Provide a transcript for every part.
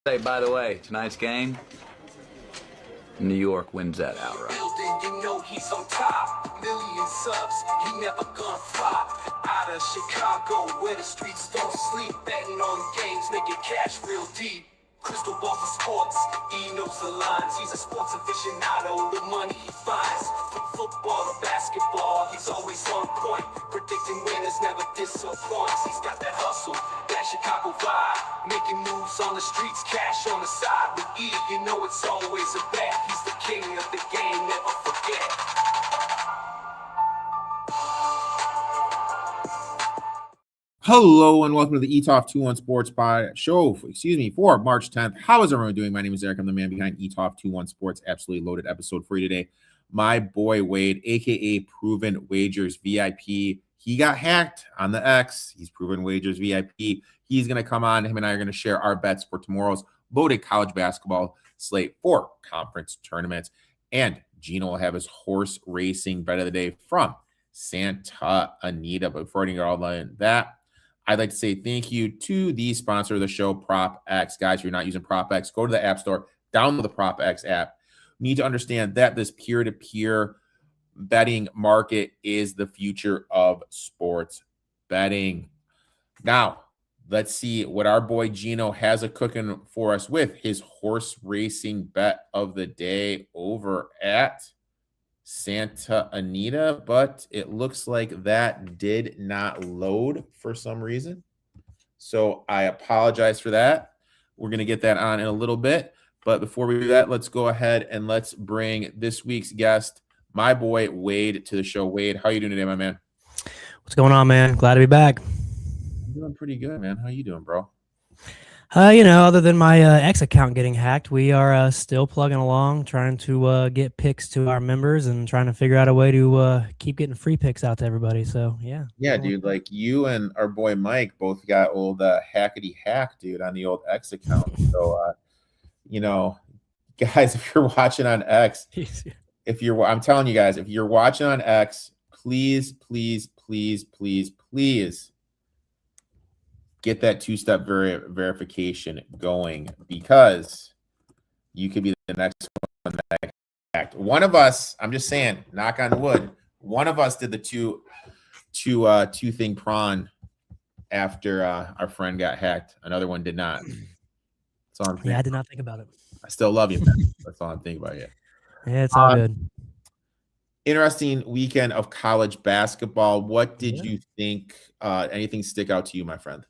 Hey, by the way, tonight's game, New York wins that outright. You know he's on top. Million subs, he never gonna flop. Out of Chicago, where the streets don't sleep. Betting on games, making cash real deep. Crystal ball for sports, he knows the lines. He's a sports aficionado, the money he finds. From football to basketball, he's always on point. Predicting winners never disappoints. He's got that hustle, that Chicago vibe. Making moves on the streets, cash on the side. With E, you know it's always a bet. He's the king of the game, never forget. Hello and welcome to the Etoft21sports Show. For March 10th. How is everyone doing? My name is Erik. I'm the man behind Etoft21sports. Absolutely loaded episode for you today. My boy Wade, aka Proven Wagers VIP. He got hacked on the X. He's Proven Wagers VIP. He's going to come on. Him and I are going to share our bets for tomorrow's loaded college basketball slate for conference tournaments. And Gino will have his horse racing bet of the day from Santa Anita. But before I get all in that, I'd like to say thank you to the sponsor of the show, ProphetX. Guys, if you're not using ProphetX, go to the App Store, download the ProphetX app. You need to understand that this peer-to-peer betting market is the future of sports betting. Now, let's see what our boy Gino has a cooking for us with his horse racing bet of the day over at Santa Anita, but it looks like that did not load for some reason. So I apologize for that. We're going to get that on in a little bit. But before we do that, let's go ahead and let's bring this week's guest, my boy Wade, to the show. Wade, how are you doing today, my man? What's going on, man? Glad to be back. I'm doing pretty good, man. How you doing, bro? Other than my X account getting hacked, we are still plugging along, trying to get picks to our members and trying to figure out a way to keep getting free picks out to everybody. So, yeah. Yeah, dude, like you and our boy Mike both got old hackety hack, dude, on the old X account. So, guys, if you're watching on X, I'm telling you guys, if you're watching on X, please get that two-step verification going, because you could be the next one that gets hacked. One of us, I'm just saying, knock on wood, one of us did the two-thing prawn after our friend got hacked. Another one did not. That's all I'm thinking. Yeah, I did not think about it. I still love you, man. That's all I'm thinking about you. Yeah, it's all good. Interesting weekend of college basketball. What did you think? Anything stick out to you, my friend?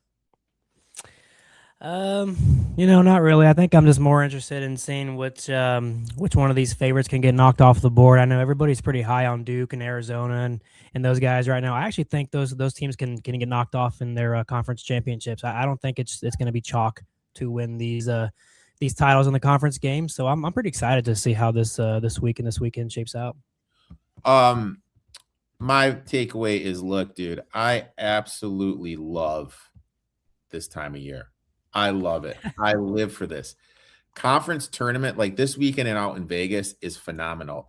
Not really. I think I'm just more interested in seeing which one of these favorites can get knocked off the board. I know everybody's pretty high on Duke and Arizona and those guys right now. I actually think those teams can get knocked off in their conference championships. I don't think it's going to be chalk to win these titles in the conference games. So I'm pretty excited to see how this week and this weekend shapes out. My takeaway is, look, dude, I absolutely love this time of year. I love it. I live for this. Conference tournament like this weekend and out in Vegas is phenomenal.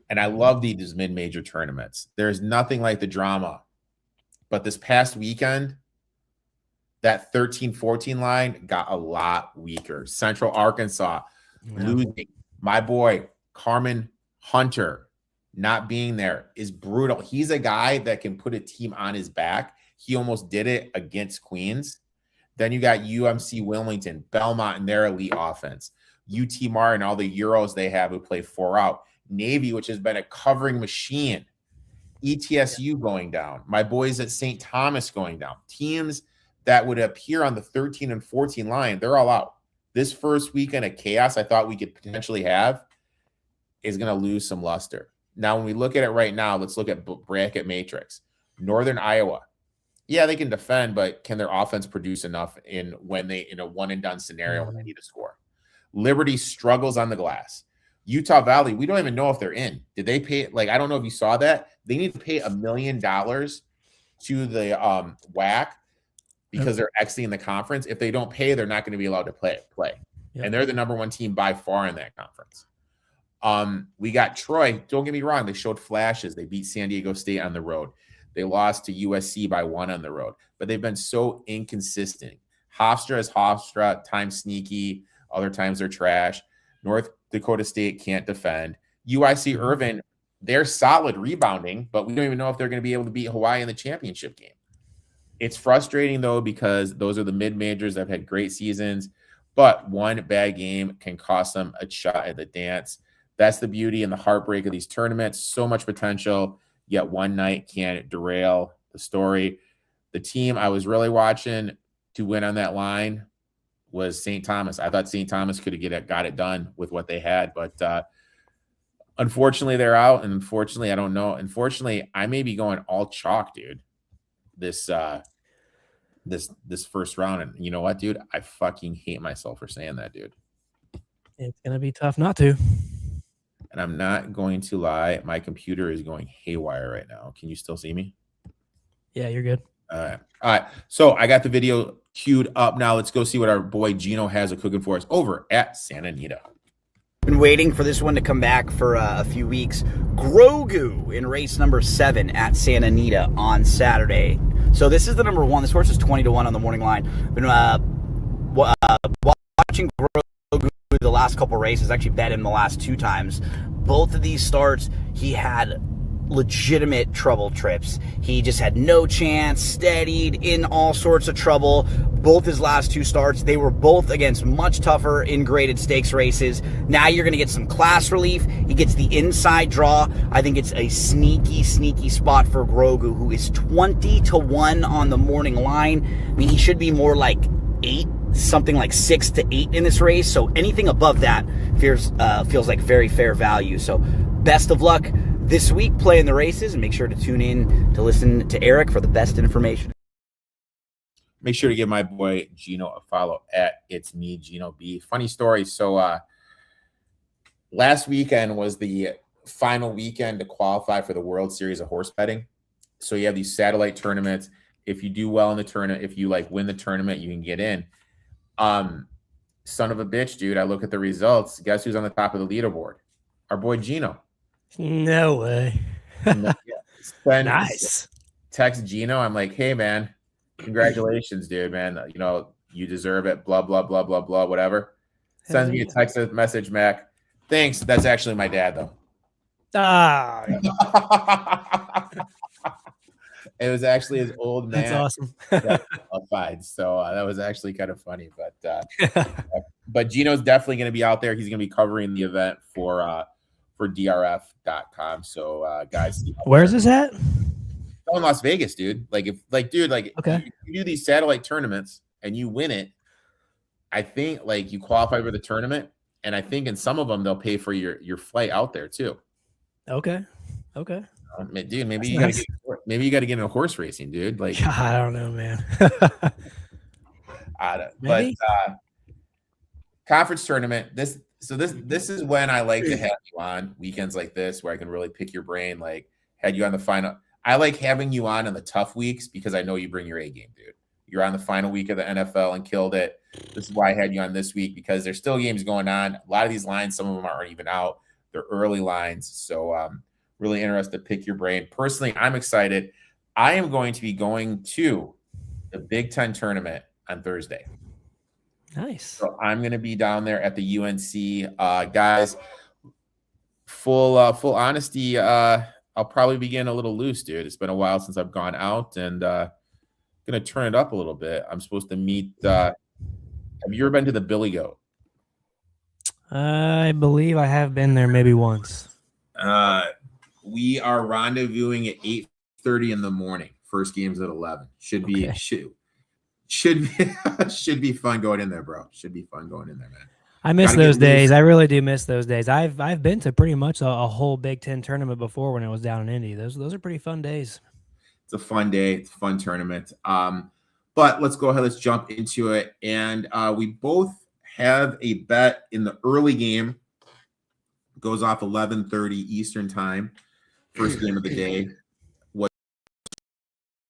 And I love these mid-major tournaments. There's nothing like the drama. But this past weekend, that 13-14 line got a lot weaker. Central Arkansas losing. My boy, Carmen Hunter, not being there is brutal. He's a guy that can put a team on his back. He almost did it against Queens. Then you got UMC Wilmington, Belmont, and their elite offense. UT Martin, all the Euros they have who play 4 out. Navy, which has been a covering machine. ETSU going down. My boys at St. Thomas going down. Teams that would appear on the 13 and 14 line, they're all out. This first weekend of chaos I thought we could potentially have is going to lose some luster. Now, when we look at it right now, let's look at bracket matrix. Northern Iowa. Yeah, they can defend, but can their offense produce enough in a one-and-done scenario when they need to score? Liberty struggles on the glass. Utah Valley, we don't even know if they're in. Did they pay? I don't know if you saw that. They need to pay $1 million to the WAC because they're exiting the conference. If they don't pay, they're not going to be allowed to play. Yep. And they're the number 1 team by far in that conference. We got Troy. Don't get me wrong. They showed flashes. They beat San Diego State on the road. They lost to USC by 1 on the road, but they've been so inconsistent. Hofstra is Hofstra, time sneaky. Other times they're trash. North Dakota State can't defend. UIC Irvine, they're solid rebounding, but we don't even know if they're going to be able to beat Hawaii in the championship game. It's frustrating, though, because those are the mid-majors that have had great seasons, but one bad game can cost them a shot at the dance. That's the beauty and the heartbreak of these tournaments. So much potential, yet one night can derail the story. The team I was really watching to win on that line was St. Thomas. I thought St. Thomas could have got it done with what they had, but unfortunately they're out, and unfortunately I don't know. Unfortunately, I may be going all chalk, dude. This first round, and you know what, dude? I fucking hate myself for saying that, dude. It's gonna be tough not to. And I'm not going to lie, my computer is going haywire right now. Can you still see me? Yeah, you're good. All right. So I got the video queued up now. Let's go see what our boy Gino has cooking for us over at Santa Anita. Been waiting for this one to come back for a few weeks. Grogu in race number 7 at Santa Anita on Saturday. So this is the number 1. This horse is 20-1 on the morning line. Been watching Grogu the last couple races. Actually bet him the last 2 times. Both of these starts, he had legitimate trouble trips. He just had no chance, steadied, in all sorts of trouble. Both his last 2 starts, they were both against much tougher in graded stakes races. Now you're going to get some class relief. He gets the inside draw. I think it's a sneaky spot for Grogu, who is 20-1 on the morning line. I mean, he should be more like 8, something like 6 to 8 in this race. So anything above that feels like very fair value. So best of luck this week playing the races, and make sure to tune in to listen to Erik for the best information. Make sure to give my boy Gino a follow at It's Me, Gino B. Funny story. So last weekend was the final weekend to qualify for the World Series of horse betting. So you have these satellite tournaments. If you do well in the tournament, if you win the tournament, you can get in. Son of a bitch, dude. I look at the results. Guess who's on the top of the leaderboard? Our boy Gino. No way. Nice. Text Gino. I'm like, hey, man, congratulations, dude, man. You know, you deserve it. Blah, blah, blah, blah, blah, whatever. Sends me a text message back. Thanks. That's actually my dad, though. It was actually his old man. That's awesome. Qualified. So that was actually kind of funny. But Gino's definitely going to be out there. He's going to be covering the event for DRF.com. So guys, where's this at? In Las Vegas, dude. Okay. If you do these satellite tournaments and you win it, I think you qualify for the tournament, and I think in some of them they'll pay for your flight out there too. Okay. Dude, maybe you got to get into horse racing, dude. I don't know, man. But conference tournament. This is when I like to have you on weekends like this, where I can really pick your brain. Had you on the final. I like having you on in the tough weeks because I know you bring your A game, dude. You're on the final week of the NFL and killed it. This is why I had you on this week, because there's still games going on. A lot of these lines, some of them aren't even out. They're early lines. So really interested to pick your brain. Personally, I'm excited. I am going to be going to the Big Ten tournament on Thursday. Nice. So I'm going to be down there at the UNC. Guys, full honesty, I'll probably be getting a little loose, dude. It's been a while since I've gone out, and going to turn it up a little bit. I'm supposed to meet have you ever been to the Billy Goat? I believe I have been there maybe once. We are rendezvousing at 8:30 in the morning. First game's at 11. Should be fun going in there, bro. Should be fun going in there, man. I miss those days. I really do miss those days. I've been to pretty much a whole Big Ten tournament before when I was down in Indy. Those are pretty fun days. It's a fun day. It's a fun tournament. But let's go ahead. Let's jump into it. And we both have a bet in the early game. Goes off 11:30 Eastern time. First game of the day. What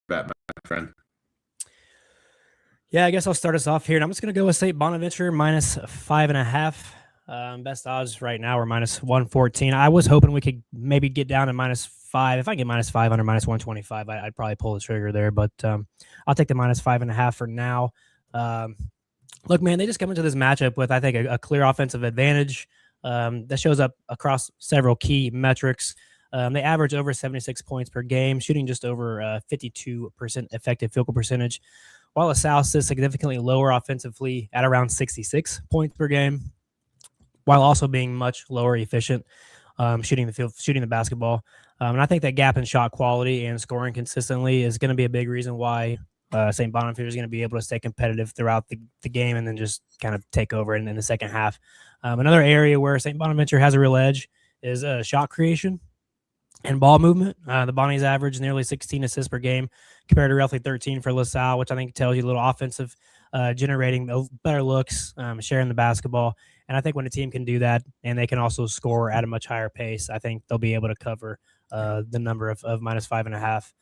bet, my friend? Yeah, I guess I'll start us off here. And I'm just going to go with St. Bonaventure minus 5.5. Best odds right now are minus 114. I was hoping we could maybe get down to minus 5. If I get minus 500, minus 125, I'd probably pull the trigger there. But I'll take the minus 5.5 for now. Look, man, they just come into this matchup with, I think, a clear offensive advantage that shows up across several key metrics. They average over 76 points per game, shooting just over 52% effective field goal percentage, while LaSalle sits significantly lower offensively at around 66 points per game, while also being much lower efficient shooting the basketball. And I think that gap in shot quality and scoring consistently is going to be a big reason why St. Bonaventure is going to be able to stay competitive throughout the game and then just kind of take over in the second half. Another area where St. Bonaventure has a real edge is shot creation and ball movement. The Bonnies average nearly 16 assists per game compared to roughly 13 for LaSalle, which I think tells you a little offensive generating better looks, sharing the basketball. And I think when a team can do that and they can also score at a much higher pace, I think they'll be able to cover the number of -5.5.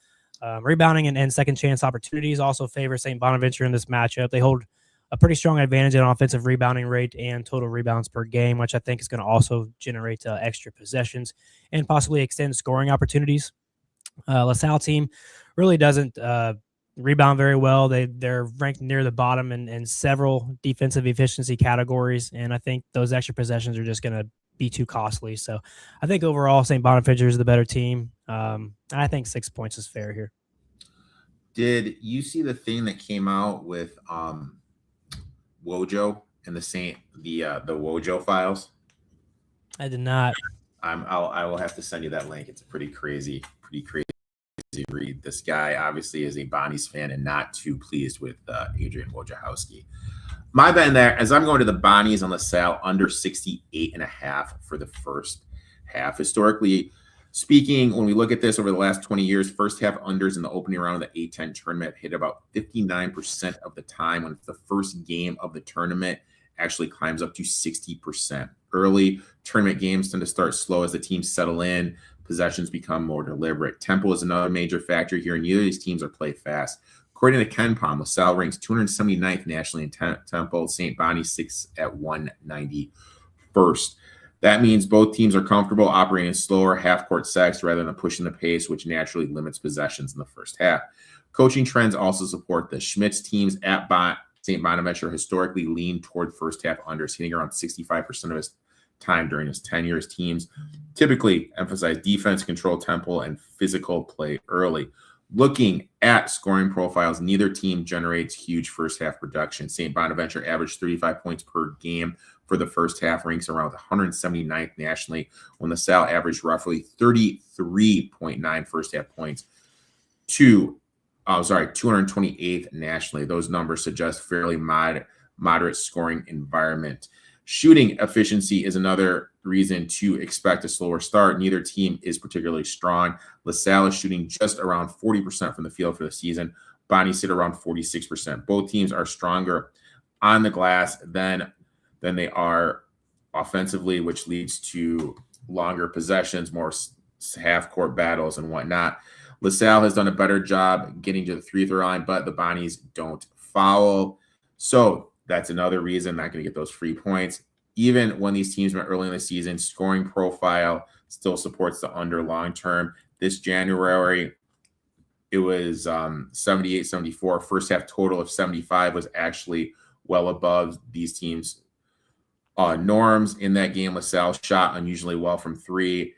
Rebounding and second chance opportunities also favor St. Bonaventure in this matchup. They hold a pretty strong advantage in offensive rebounding rate and total rebounds per game, which I think is going to also generate extra possessions and possibly extend scoring opportunities. LaSalle team really doesn't rebound very well. They're ranked near the bottom in several defensive efficiency categories, and I think those extra possessions are just going to be too costly. So I think overall St. Bonaventure is the better team. And I think 6 points is fair here. Did you see the thing that came out with Wojo and the Wojo files? I did not. I will have to send you that link. It's a pretty crazy read. This guy obviously is a Bonnies fan and not too pleased with Adrian Wojciechowski. My bet in there, as I'm going to the Bonnies on LaSalle, under 68.5 for the first half. Historically speaking, when we look at this over the last 20 years, first half unders in the opening round of the A10 tournament hit about 59% of the time when it's the first game of the tournament actually climbs up to 60%. Early tournament games tend to start slow as the teams settle in. Possessions become more deliberate. Tempo is another major factor here, and neither of these teams are played fast. According to KenPom, LaSalle ranks 279th nationally in tempo. St. Bonnie sits at 191st. That means both teams are comfortable operating slower half-court sets rather than pushing the pace, which naturally limits possessions in the first half. Coaching trends also support this. Schmidt's teams at St. Bonaventure historically lean toward first-half unders, hitting around 65% of his time during his tenure. His teams typically emphasize defense, control tempo, and physical play early. Looking at scoring profiles, neither team generates huge first-half production. St. Bonaventure averaged 35 points per game for the first half, ranks around 179th nationally, when LaSalle averaged roughly 33.9 first-half points to 228th nationally. Those numbers suggest fairly moderate scoring environment. Shooting efficiency is another reason to expect a slower start. Neither team is particularly strong. LaSalle is shooting just around 40% from the field for the season. Bonnie sit around 46%. Both teams are stronger on the glass than they are offensively, which leads to longer possessions, more half-court battles, and whatnot. LaSalle has done a better job getting to the free-throw line, but the Bonnies don't foul. So that's another reason not going to get those free points. Even when these teams went early in the season, scoring profile still supports the under long term. This January, it was 78-74. First half total of 75 was actually well above these teams' norms. In that game, LaSalle shot unusually well from three,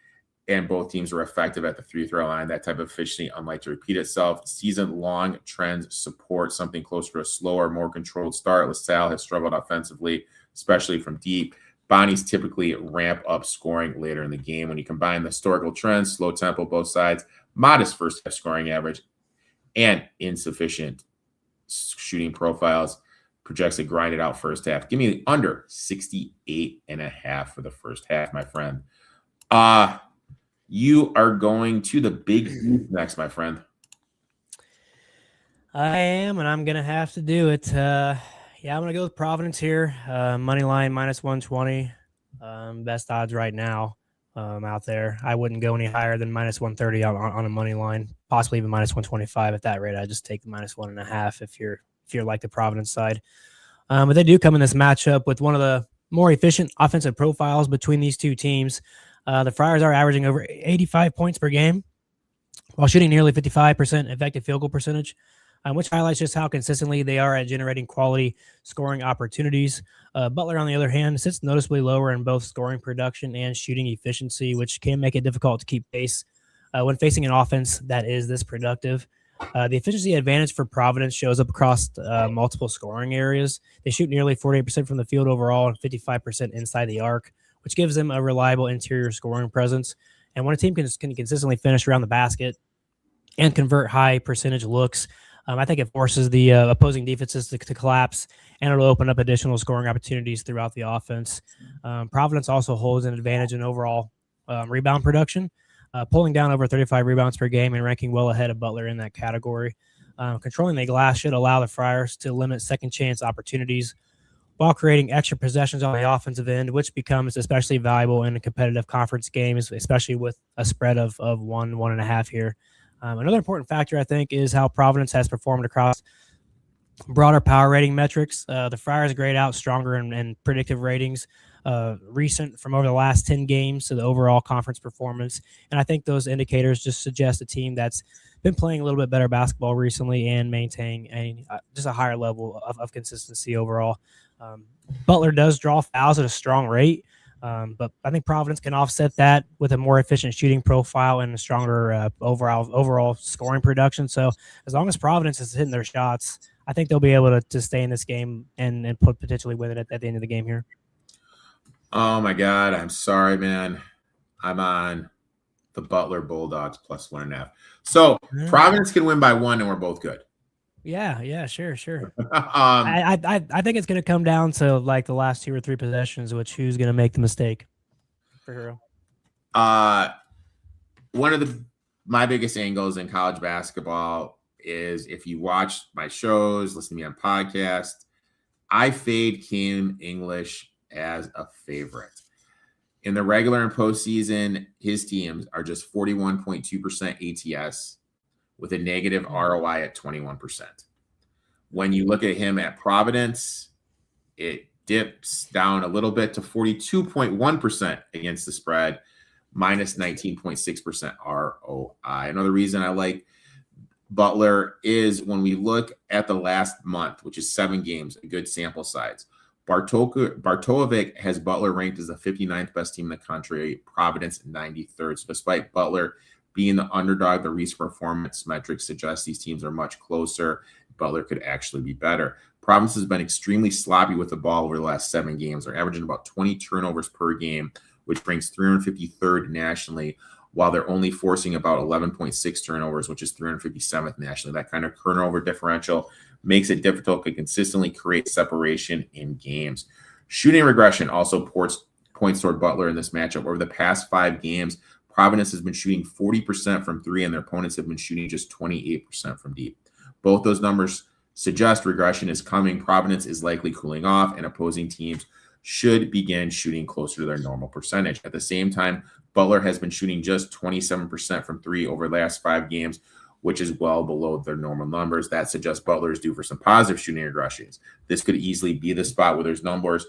and both teams were effective at the free-throw line. That type of efficiency, unlike to repeat itself. Season-long trends support something closer to a slower, more controlled start. LaSalle has struggled offensively, especially from deep. Bonnies typically ramp up scoring later in the game. When you combine the historical trends, slow tempo both sides, modest first-half scoring average, and insufficient shooting profiles, projects a grinded out first half. Give me the under 68.5 for the first half, my friend. You are going to the Big East next, my friend. I am, and I'm going to have to do it. I'm going to go with Providence here. Money line -120. Best odds right now out there. I wouldn't go any higher than -130 on a money line, possibly even -125 at that rate. I just take the -1.5 if you're like the Providence side. But they do come in this matchup with one of the more efficient offensive profiles between these two teams. The Friars are averaging over 85 points per game while shooting nearly 55% effective field goal percentage. which highlights just how consistently they are at generating quality scoring opportunities. Butler, on the other hand, sits noticeably lower in both scoring production and shooting efficiency, which can make it difficult to keep pace when facing an offense that is this productive. The efficiency advantage for Providence shows up across multiple scoring areas. They shoot nearly 48% from the field overall and 55% inside the arc, which gives them a reliable interior scoring presence. And when a team can consistently finish around the basket and convert high percentage looks, I think it forces the opposing defenses to collapse, and it'll open up additional scoring opportunities throughout the offense. Providence also holds an advantage in overall rebound production, pulling down over 35 rebounds per game and ranking well ahead of Butler in that category. Controlling the glass should allow the Friars to limit second chance opportunities while creating extra possessions on the offensive end, which becomes especially valuable in competitive conference games, especially with a spread of 1.5 here. Another important factor, I think, is how Providence has performed across broader power rating metrics. The Friars grade out stronger in predictive ratings recent from over the last 10 games to the overall conference performance. And I think those indicators just suggest a team that's been playing a little bit better basketball recently and maintaining just a higher level of consistency overall. Butler does draw fouls at a strong rate, but I think Providence can offset that with a more efficient shooting profile and a stronger overall scoring production. So as long as Providence is hitting their shots, I think they'll be able to stay in this game and potentially win it at the end of the game here. Oh my God, I'm sorry, man. I'm on the Butler Bulldogs plus 1.5. So Providence can win by 1, and we're both good. Yeah, sure. I think it's going to come down to like the last 2 or 3 possessions, which who's going to make the mistake for Hero. One of my biggest angles in college basketball is if you watch my shows, listen to me on podcasts, I fade Kim English as a favorite. In the regular and postseason, his teams are just 41.2% ATS with a negative ROI at 21%. When you look at him at Providence, it dips down a little bit to 42.1% against the spread, minus 19.6% ROI. Another reason I like Butler is when we look at the last month, which is 7 games, a good sample size. Bartovic has Butler ranked as the 59th best team in the country, Providence 93rd. So despite Butler being the underdog, the recent performance metrics suggest these teams are much closer. Butler could actually be better. Providence has been extremely sloppy with the ball over the last 7 games. They're averaging about 20 turnovers per game, which ranks 353rd nationally, while they're only forcing about 11.6 turnovers, which is 357th nationally. That kind of turnover differential makes it difficult to consistently create separation in games. Shooting regression also points toward Butler in this matchup. Over the past 5 games, Providence has been shooting 40% from 3, and their opponents have been shooting just 28% from deep. Both those numbers suggest regression is coming. Providence is likely cooling off, and opposing teams should begin shooting closer to their normal percentage. At the same time, Butler has been shooting just 27% from 3 over the last 5 games, which is well below their normal numbers. That suggests Butler is due for some positive shooting regressions. This could easily be the spot where those numbers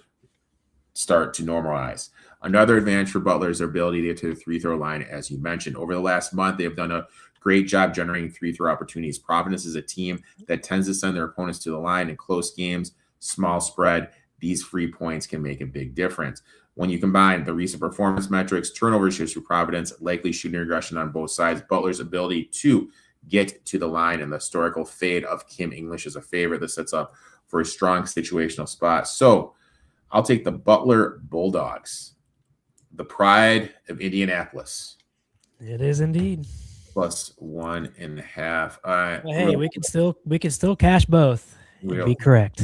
start to normalize. Another advantage for Butler is their ability to get to the free throw line, as you mentioned. Over the last month, they have done a great job generating free throw opportunities. Providence is a team that tends to send their opponents to the line in close games, small spread. These free points can make a big difference. When you combine the recent performance metrics, turnover issues for Providence, likely shooting regression on both sides, Butler's ability to get to the line, and the historical fade of Kim English as a favorite, this sets up for a strong situational spot. So I'll take the Butler Bulldogs, the pride of Indianapolis. It is indeed. Plus 1.5. All right. Well, hey, we can still cash both. Be correct.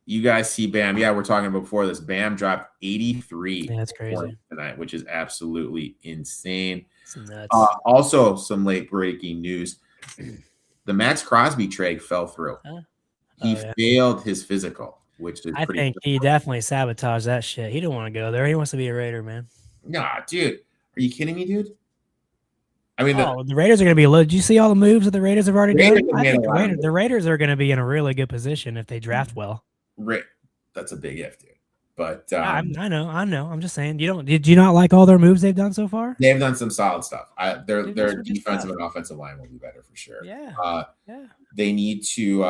You guys see Bam. Yeah, we're talking about before this. Bam dropped 83 that's crazy tonight, which is absolutely insane. It's nuts. Also, some late breaking news. The Max Crosby trade fell through. He failed his physical, which is I think he definitely sabotaged that shit. He didn't want to go there. He wants to be a Raider, man. Nah, dude. Are you kidding me, dude? I mean, the Raiders are going to be low. Did you see all the moves that the Raiders have already done? I think the Raiders are going to be in a really good position if they draft well. That's a big if, dude. But I know. I'm just saying. Did you not like all their moves they've done so far? they've done some solid stuff. Their They've done some good defensive stuff. and offensive line will be better for sure. Yeah. They need to.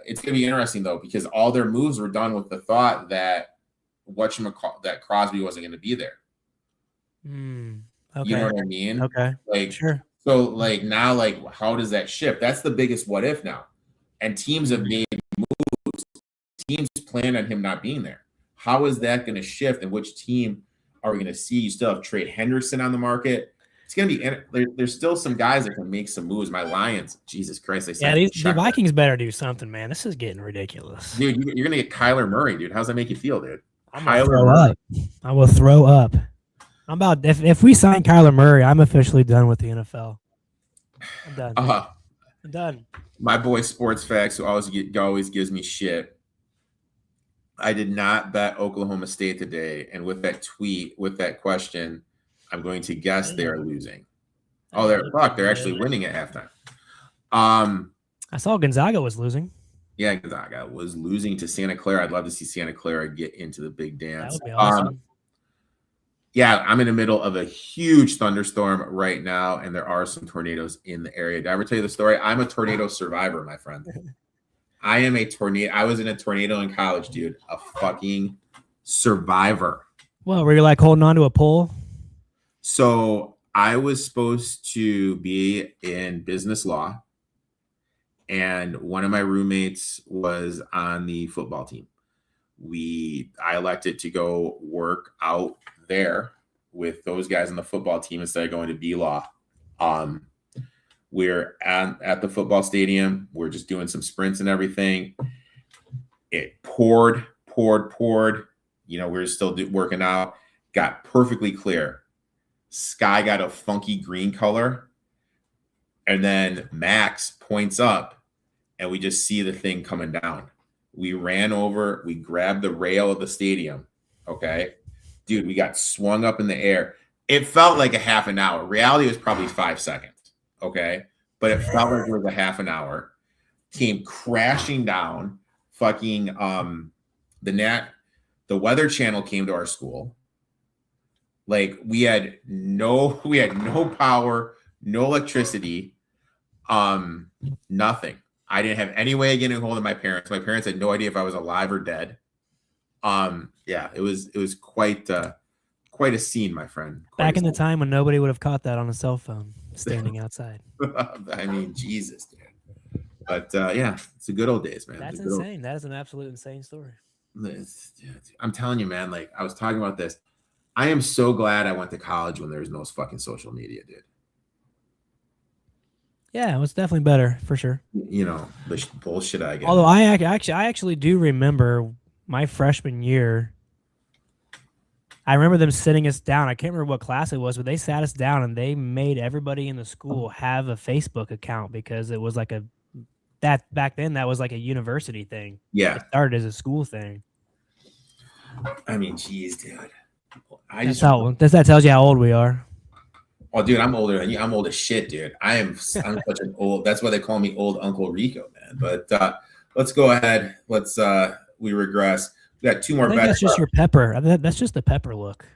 It's going to be interesting though, because all their moves were done with the thought that that Crosby wasn't going to be there. Okay. You know what I mean? Okay. Like, sure. So like now, like how does that shift? That's the biggest what if now. And teams have made moves. Teams plan on him not being there. How is that going to shift? And which team are we going to see? You still have Trey Henderson on the market. It's going to be there's still some guys that can make some moves. My Lions, Jesus Christ! The Vikings better do something, man. This is getting ridiculous, dude. You're going to get Kyler Murray, dude. How's that make you feel, dude? I will throw up. I'm about if we sign Kyler Murray, I'm officially done with the NFL. I'm done. I'm done. My boy Sports Facts, who always gives me shit. I did not bet Oklahoma State today, and with that tweet, with that question, I'm going to guess they are losing. Oh, they're actually winning at halftime. I saw Gonzaga was losing. Yeah, Gonzaga was losing to Santa Clara. I'd love to see Santa Clara get into the big dance. That would be awesome. Yeah, I'm in the middle of a huge thunderstorm right now, and there are some tornadoes in the area. Did I ever tell you the story? I'm a tornado survivor, my friend. I am a tornado. I was in a tornado in college, dude. A fucking survivor. Well, were you like holding on to a pole? So I was supposed to be in business law, and one of my roommates was on the football team. I elected to go work out there with those guys on the football team instead of going to B-Law. We're at the football stadium. We're just doing some sprints and everything. It poured. You know, we were still working out. Got perfectly clear. Sky got a funky green color. And then Max points up, and we just see the thing coming down. We ran over. We grabbed the rail of the stadium. Okay. Dude, we got swung up in the air. It felt like a half an hour. Reality was probably 5 seconds. Okay. But it felt like it was a half an hour. Came crashing down. Fucking the Weather Channel came to our school. Like we had no power, no electricity, nothing. I didn't have any way of getting a hold of my parents. My parents had no idea if I was alive or dead. Yeah, it was quite a scene, my friend. Back in the time when nobody would have caught that on a cell phone, standing outside. I mean, Jesus, dude. But yeah, it's the good old days, man. That's insane. That is an absolute insane story. I'm telling you, man. Like I was talking about this. I am so glad I went to college when there was no fucking social media, dude. Yeah, it was definitely better for sure. You know, the bullshit I get. Although I actually do remember my freshman year. I remember them sitting us down. I can't remember what class it was, but they sat us down and they made everybody in the school have a Facebook account because it was like back then that was like a university thing. Yeah, it started as a school thing. I mean, geez, dude. That tells you how old we are. Oh, dude, I'm older than you. I'm old as shit, dude. I'm such an old. That's why they call me Old Uncle Rico, man. But let's go ahead. We regress. We got two more bets. That's just your pepper. That's just the pepper look.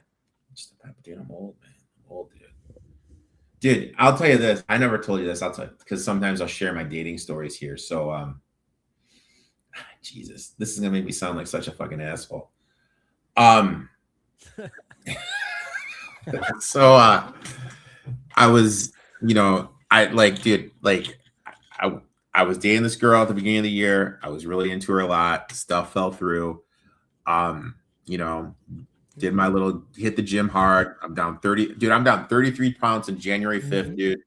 Just the pepper, dude. I'm old, man. I'm old, dude. Dude, I'll tell you this. I never told you this. I'll tell you because sometimes I'll share my dating stories here. So, Jesus, this is gonna make me sound like such a fucking asshole. So I was, I was dating this girl at the beginning of the year. I was really into her a lot. Stuff fell through. Did my little hit the gym hard. I'm down 30. Dude, I'm down 33 pounds on January 5th, dude.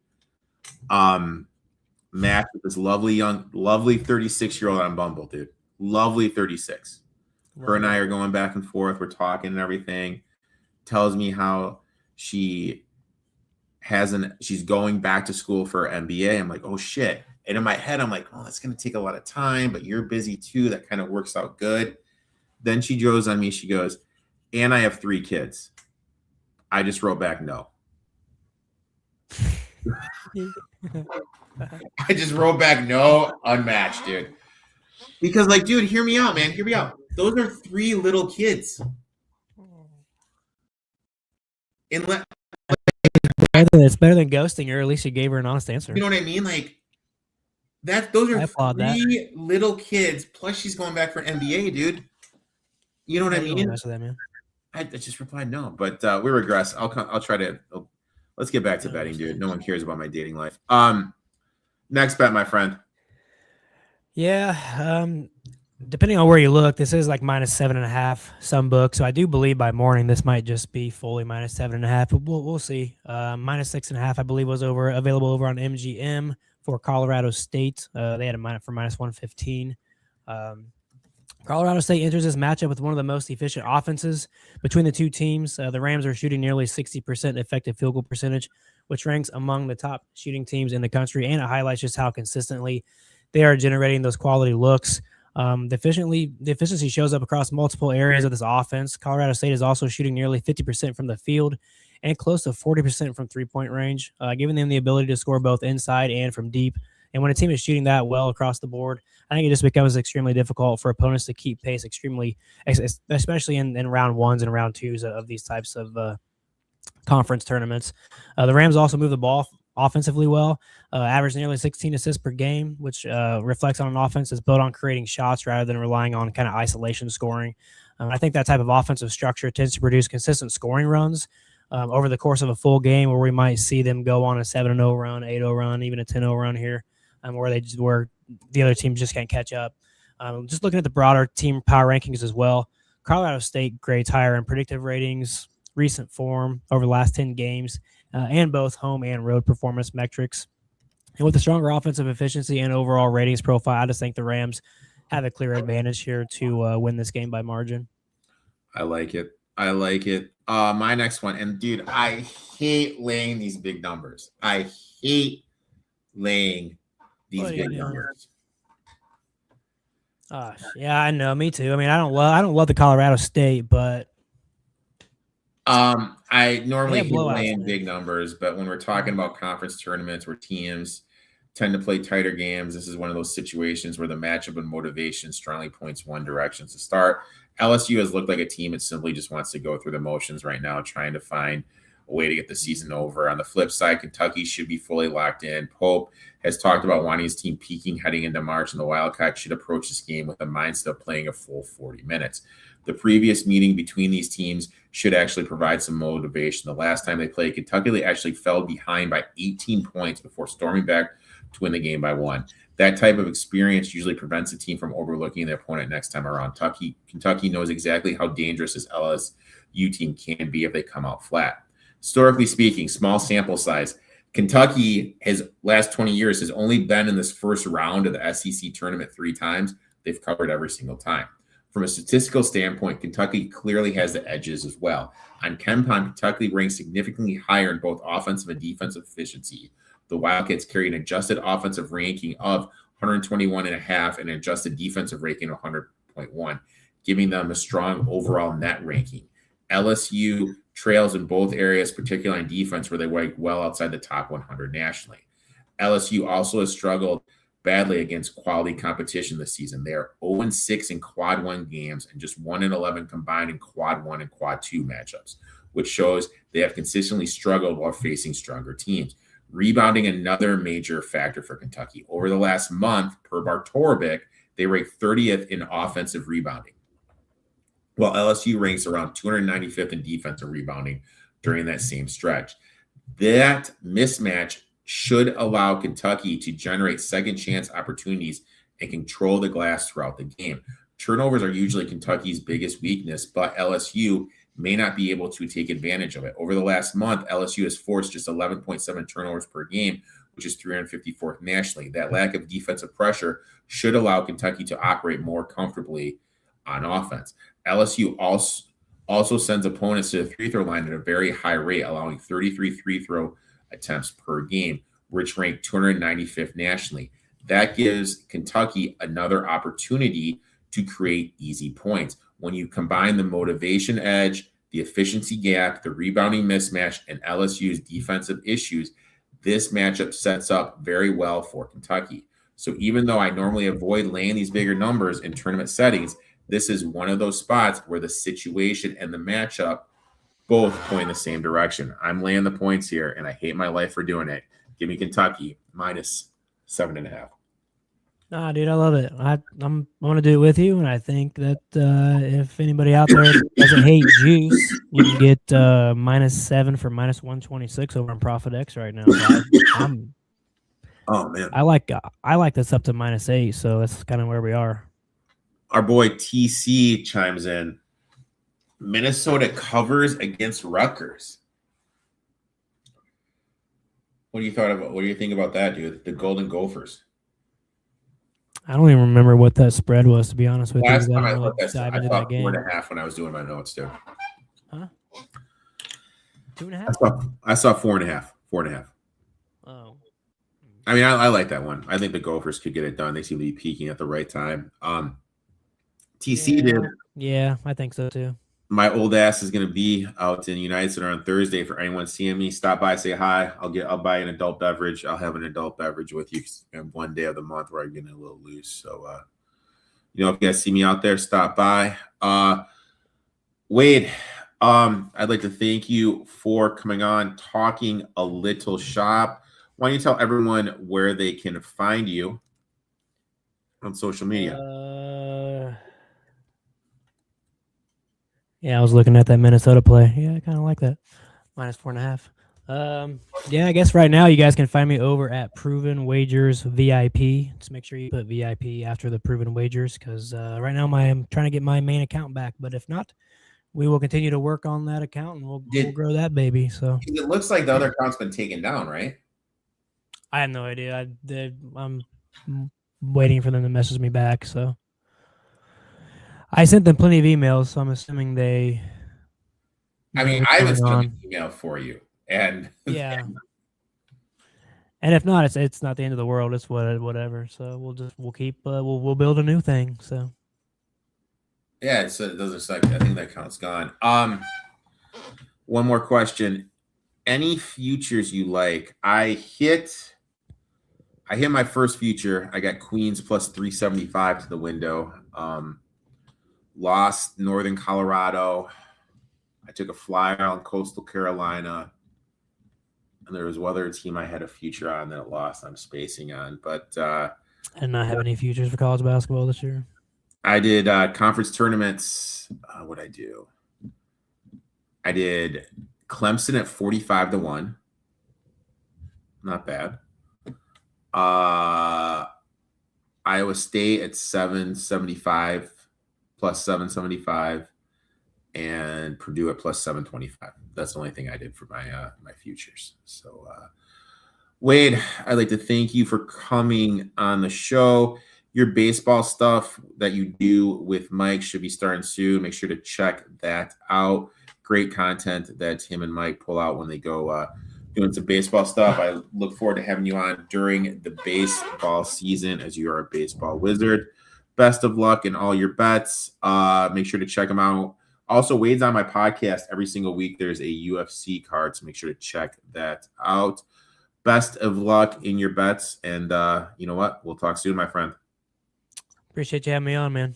Matched with this lovely 36-year-old on Bumble, dude. Lovely 36. Her and I are going back and forth. We're talking and everything. Tells me how she's going back to school for her MBA. I'm like, oh shit. And in my head, I'm like, oh, that's going to take a lot of time, but you're busy too. That kind of works out good. Then she goes on me. She goes, and I have 3 kids. I just wrote back, no. I just wrote back, no, unmatched, dude. Because like, dude, hear me out, man. Hear me out. Those are 3 little kids. It's better than ghosting her. At least you gave her an honest answer. You know what I mean? Like those are I applaud that. 3 little kids. Plus, she's going back for an MBA, dude. You know what I You don't mean? mess with that, man. I just replied no, but we regress. I'll try to. Let's get back to betting, dude. No one cares about my dating life. Next bet, my friend. Yeah. Depending on where you look, this is like -7.5 some books. So I do believe by morning this might just be fully -7.5. But we'll see. -6.5, I believe, was available over on MGM for Colorado State. They had a for -115. Colorado State enters this matchup with one of the most efficient offenses between the two teams. The Rams are shooting nearly 60% effective field goal percentage, which ranks among the top shooting teams in the country, and it highlights just how consistently they are generating those quality looks. The efficiency shows up across multiple areas of this offense. Colorado State is also shooting nearly 50% from the field and close to 40% from three-point range, giving them the ability to score both inside and from deep. And when a team is shooting that well across the board, I think it just becomes extremely difficult for opponents to keep pace especially in round ones and round twos of these types of conference tournaments. The Rams also move the ball offensively well, average nearly 16 assists per game, which reflects on an offense that's built on creating shots rather than relying on kind of isolation scoring. I think that type of offensive structure tends to produce consistent scoring runs over the course of a full game, where we might see them go on a 7-0 run, 8-0 run, even a 10-0 run here, where the other teams just can't catch up. Just looking at the broader team power rankings as well, Colorado State grades higher in predictive ratings, recent form over the last 10 games, and both home and road performance metrics. And with a stronger offensive efficiency and overall ratings profile, I just think the Rams have a clear advantage here to win this game by margin. I like it. My next one, and dude, I hate laying these big numbers. I hate laying these big numbers. Yeah, I know. Me too. I mean, I don't love the Colorado State, but I normally hate blowouts, laying big numbers, but when we're talking about conference tournaments where teams tend to play tighter games, this is one of those situations where the matchup and motivation strongly points one direction to start. LSU has looked like a team that simply just wants to go through the motions right now, trying to find a way to get the season over. On the flip side, Kentucky should be fully locked in. Pope has talked about wanting his team peaking heading into March, and the Wildcats should approach this game with a mindset of playing a full 40 minutes. The previous meeting between these teams should actually provide some motivation. The last time they played Kentucky, they actually fell behind by 18 points before storming back to win the game by 1. That type of experience usually prevents a team from overlooking their opponent next time around. Kentucky knows exactly how dangerous this LSU team can be if they come out flat. Historically speaking, small sample size, Kentucky has last 20 years has only been in this first round of the SEC tournament 3 times. They've covered every single time. From a statistical standpoint, Kentucky clearly has the edges as well. On KenPom, Kentucky ranks significantly higher in both offensive and defensive efficiency. The Wildcats carry an adjusted offensive ranking of 121.5 and an adjusted defensive ranking of 100.1, giving them a strong overall net ranking. LSU trails in both areas, particularly on defense, where they rank well outside the top 100 nationally. LSU also has struggled badly against quality competition this season. They are 0-6 in quad 1 games and just 1-11 combined in quad 1 and quad 2 matchups, which shows they have consistently struggled while facing stronger teams. Rebounding, another major factor for Kentucky. Over the last month, per Bartorovic, they rank 30th in offensive rebounding, while LSU ranks around 295th in defensive rebounding during that same stretch. That mismatch should allow Kentucky to generate second chance opportunities and control the glass throughout the game. Turnovers are usually Kentucky's biggest weakness, but LSU may not be able to take advantage of it. Over the last month, LSU has forced just 11.7 turnovers per game, which is 354th nationally. That lack of defensive pressure should allow Kentucky to operate more comfortably on offense. LSU also sends opponents to the free throw line at a very high rate, allowing 33 free throw attempts per game, which ranked 295th nationally. That gives Kentucky another opportunity to create easy points. When you combine the motivation edge, the efficiency gap, the rebounding mismatch, and LSU's defensive issues, this matchup sets up very well for Kentucky. So even though I normally avoid laying these bigger numbers in tournament settings, this is one of those spots where the situation and the matchup both point in the same direction. I'm laying the points here, and I hate my life for doing it. Give me Kentucky minus 7.5. Nah, dude, I love it. I'm going to do it with you, and I think that if anybody out there doesn't hate juice, you can get -7 for -126 over on ProphetX right now. Oh man, I like this up to -8, so that's kind of where we are. Our boy TC chimes in. Minnesota covers against Rutgers. What do you think about that, dude? The Golden Gophers. I don't even remember what that spread was, to be honest with you. Last time I I didn't looked really at that, dive I into saw that game. 4.5 when I was doing my notes, dude. Huh? 2.5? I saw 4.5. 4.5. Oh. I mean, I like that one. I think the Gophers could get it done. They seem to be peaking at the right time. TC did. Yeah, I think so too. My old ass is going to be out in United Center on Thursday. For anyone seeing me, stop by, say hi. I'll buy an adult beverage. I'll have an adult beverage with you one day of the month where I'm getting a little loose. So, if you guys see me out there, stop by. Wade, I'd like to thank you for coming on, talking a little shop. Why don't you tell everyone where they can find you on social media? Yeah, I was looking at that Minnesota play. Yeah, I kind of like that. -4.5. Yeah, I guess right now you guys can find me over at Proven Wagers VIP. Just make sure you put VIP after the Proven Wagers, because right now I'm trying to get my main account back. But if not, we will continue to work on that account, and we'll grow that baby. So it looks like the other account's been taken down, right? I have no idea. I'm waiting for them to message me back. So I sent them plenty of emails, so I'm assuming they. I mean, I haven't sent an email for you, and yeah. And if not, it's not the end of the world. It's whatever. So we'll keep we'll build a new thing. So yeah, it doesn't suck. I think that account's gone. One more question. Any futures you like? I hit my first future. I got Queens plus 375 to the window. Lost Northern Colorado. I took a flyer on Coastal Carolina. And there was one other team I had a future on that lost. I'm spacing on. But and not have any futures for college basketball this year. I did conference tournaments. What'd I do? I did Clemson at 45-1. Not bad. Iowa State at 775 plus 775, and Purdue at plus 725. That's the only thing I did for my my futures. So Wade, I'd like to thank you for coming on the show. Your baseball stuff that you do with Mike should be starting soon. Make sure to check that out. Great content that him and Mike pull out when they go doing some baseball stuff. I look forward to having you on during the baseball season, as you are a baseball wizard. Best of luck in all your bets. Make sure to check them out. Also, Wade's on my podcast every single week. There's a UFC card, so make sure to check that out. Best of luck in your bets. And you know what? We'll talk soon, my friend. Appreciate you having me on, man.